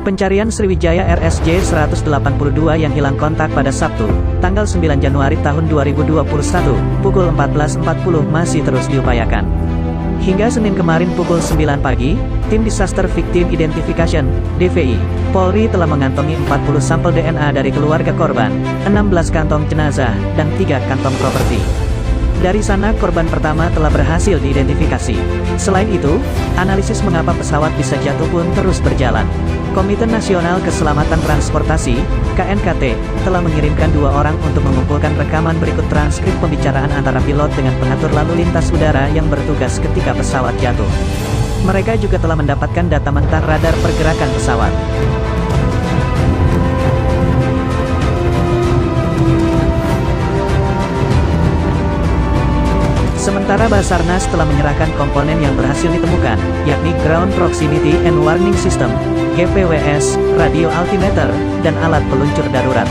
Pencarian Sriwijaya RSJ-182 yang hilang kontak pada Sabtu, tanggal 9 Januari tahun 2021, pukul 14.40 masih terus diupayakan. Hingga Senin kemarin pukul 9 pagi, Tim Disaster Victim Identification, DVI, Polri telah mengantongi 40 sampel DNA dari keluarga korban, 16 kantong jenazah, dan 3 kantong properti. Dari sana korban pertama telah berhasil diidentifikasi. Selain itu, analisis mengapa pesawat bisa jatuh pun terus berjalan. Komite Nasional Keselamatan Transportasi, KNKT, telah mengirimkan 2 orang untuk mengumpulkan rekaman berikut transkrip pembicaraan antara pilot dengan pengatur lalu lintas udara yang bertugas ketika pesawat jatuh. Mereka juga telah mendapatkan data mentah radar pergerakan pesawat. Sementara Basarnas telah menyerahkan komponen yang berhasil ditemukan, yakni Ground Proximity and Warning System, GPWS, radio altimeter, dan alat peluncur darurat.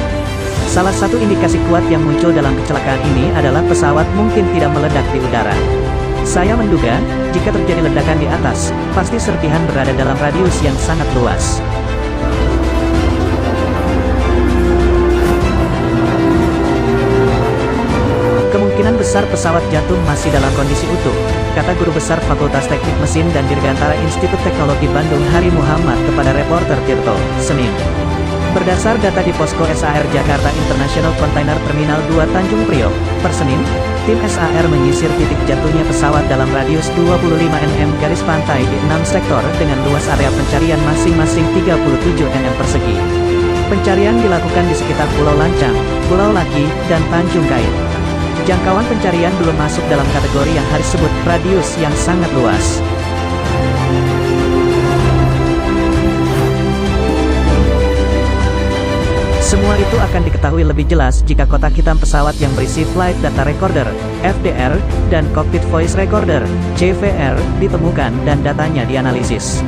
Salah satu indikasi kuat yang muncul dalam kecelakaan ini adalah pesawat mungkin tidak meledak di udara. Saya menduga, jika terjadi ledakan di atas, pasti serpihan berada dalam radius yang sangat luas. Kemungkinan besar pesawat jatuh masih dalam kondisi utuh, kata Guru Besar Fakultas Teknik Mesin dan Dirgantara Institut Teknologi Bandung Hari Muhammad kepada reporter Tirto, Senin. Berdasar data di Posko SAR Jakarta International Container Terminal 2 Tanjung Priok, per Senin, tim SAR menyisir titik jatuhnya pesawat dalam radius 25 nm garis pantai di 6 sektor dengan luas area pencarian masing-masing 37 nm persegi. Pencarian dilakukan di sekitar Pulau Lancang, Pulau Laki, dan Tanjung Kait. Jangkauan pencarian belum masuk dalam kategori yang Haris sebut radius yang sangat luas. Semua itu akan diketahui lebih jelas jika kotak hitam pesawat yang berisi Flight Data Recorder, FDR, dan Cockpit Voice Recorder, CVR, ditemukan dan datanya dianalisis.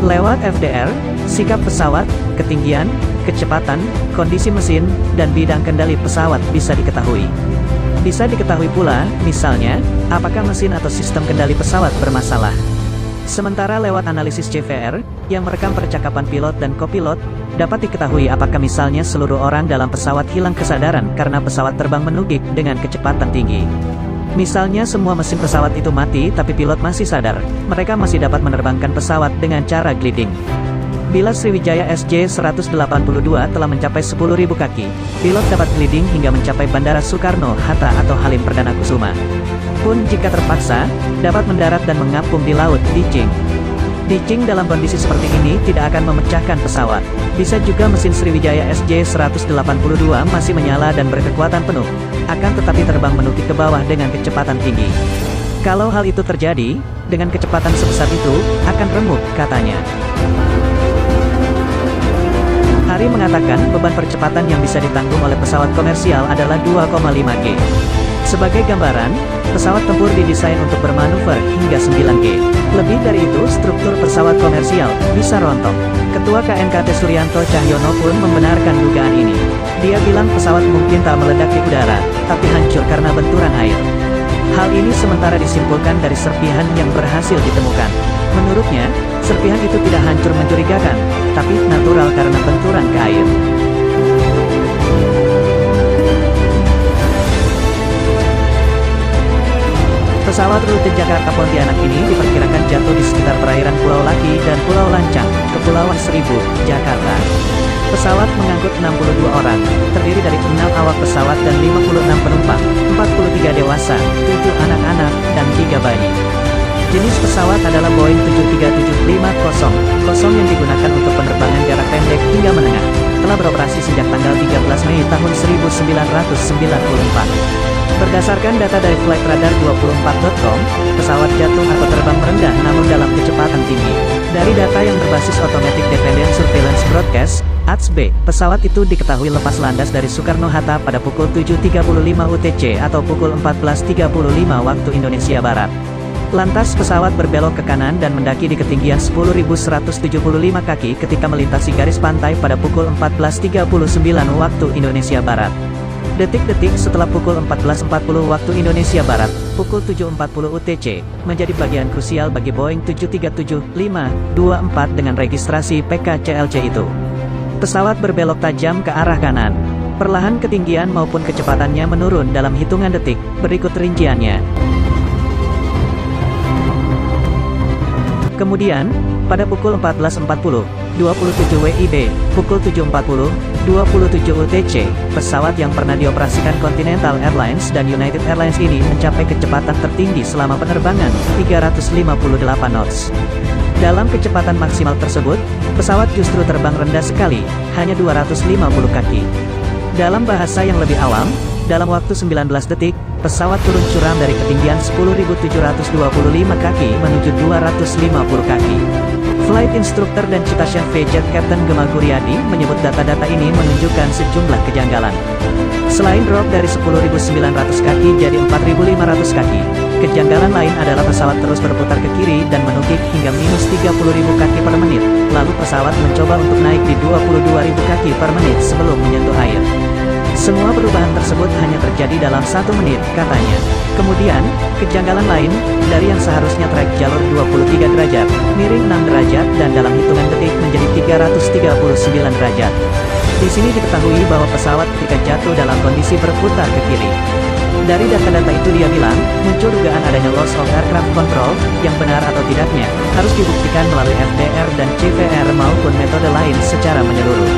Lewat FDR, sikap pesawat, ketinggian, kecepatan, kondisi mesin, dan bidang kendali pesawat bisa diketahui. Bisa diketahui pula, misalnya, apakah mesin atau sistem kendali pesawat bermasalah. Sementara lewat analisis CVR, yang merekam percakapan pilot dan kopilot, dapat diketahui apakah misalnya seluruh orang dalam pesawat hilang kesadaran karena pesawat terbang menukik dengan kecepatan tinggi. Misalnya semua mesin pesawat itu mati tapi pilot masih sadar, mereka masih dapat menerbangkan pesawat dengan cara gliding. Bila Sriwijaya SJ-182 telah mencapai 10.000 kaki, pilot dapat gliding hingga mencapai Bandara Soekarno-Hatta atau Halim Perdana Kusuma. Pun jika terpaksa, dapat mendarat dan mengapung di laut, ditching. Ditching dalam kondisi seperti ini tidak akan memecahkan pesawat. Bisa juga mesin Sriwijaya SJ-182 masih menyala dan berkekuatan penuh, akan tetapi terbang menukik ke bawah dengan kecepatan tinggi. Kalau hal itu terjadi, dengan kecepatan sebesar itu, akan remuk, katanya. Hari mengatakan beban percepatan yang bisa ditanggung oleh pesawat komersial adalah 2,5 G. Sebagai gambaran, pesawat tempur didesain untuk bermanuver hingga 9 G. Lebih dari itu, struktur pesawat komersial bisa rontok. Ketua KNKT Suryanto Cahyono pun membenarkan dugaan ini. Dia bilang pesawat mungkin tak meledak di udara, tapi hancur karena benturan air. Hal ini sementara disimpulkan dari serpihan yang berhasil ditemukan. Menurutnya, serpihan itu tidak hancur mencurigakan, tapi natural karena benturan ke air. Pesawat rute Jakarta-Pontianak ini diperkirakan jatuh di sekitar perairan Pulau Laki dan Pulau Lancang, Kepulauan Seribu, Jakarta. Pesawat mengangkut 62 orang, terdiri dari 6 awak pesawat dan 56 penumpang, 43 dewasa, 7 anak-anak, dan 3 bayi. Jenis pesawat adalah Boeing 737-500 yang digunakan untuk penerbangan jarak pendek hingga menengah. Telah beroperasi sejak tanggal 13 Mei tahun 1994. Berdasarkan data dari flightradar24.com, pesawat jatuh atau terbang merendah namun dalam kecepatan tinggi. Dari data yang berbasis Automatic Dependent Surveillance Broadcast, ADS-B, pesawat itu diketahui lepas landas dari Soekarno-Hatta pada pukul 7.35 UTC atau pukul 14.35 waktu Indonesia Barat. Lantas pesawat berbelok ke kanan dan mendaki di ketinggian 10.175 kaki ketika melintasi garis pantai pada pukul 14.39 waktu Indonesia Barat. Detik-detik setelah pukul 14.40 waktu Indonesia Barat, pukul 7.40 UTC, menjadi bagian krusial bagi Boeing 737-524 dengan registrasi PKCLC itu. Pesawat berbelok tajam ke arah kanan. Perlahan ketinggian maupun kecepatannya menurun dalam hitungan detik, berikut rinciannya. Kemudian, pada pukul 14.40, 27 WIB, pukul 7.40, 27 UTC, pesawat yang pernah dioperasikan Continental Airlines dan United Airlines ini mencapai kecepatan tertinggi selama penerbangan, 358 knots. Dalam kecepatan maksimal tersebut, pesawat justru terbang rendah sekali, hanya 250 kaki. Dalam bahasa yang lebih awam, dalam waktu 19 detik, pesawat turun curam dari ketinggian 10.725 kaki menuju 250 kaki. Flight Instructor dan Citation V-Jet Captain Gemal Guryadi menyebut data-data ini menunjukkan sejumlah kejanggalan. Selain drop dari 10.900 kaki jadi 4.500 kaki, kejanggalan lain adalah pesawat terus berputar ke kiri dan menukik hingga minus 30.000 kaki per menit, lalu pesawat mencoba untuk naik di 22.000 kaki per menit sebelum menyentuh air. Semua perubahan tersebut hanya terjadi dalam 1 menit, katanya. Kemudian, kejanggalan lain, dari yang seharusnya trek jalur 23 derajat, miring 6 derajat dan dalam hitungan detik menjadi 339 derajat. Di sini diketahui bahwa pesawat ketika jatuh dalam kondisi berputar ke kiri. Dari data-data itu dia bilang, muncul dugaan adanya loss of aircraft control, yang benar atau tidaknya, harus dibuktikan melalui FDR dan CVR maupun metode lain secara menyeluruh.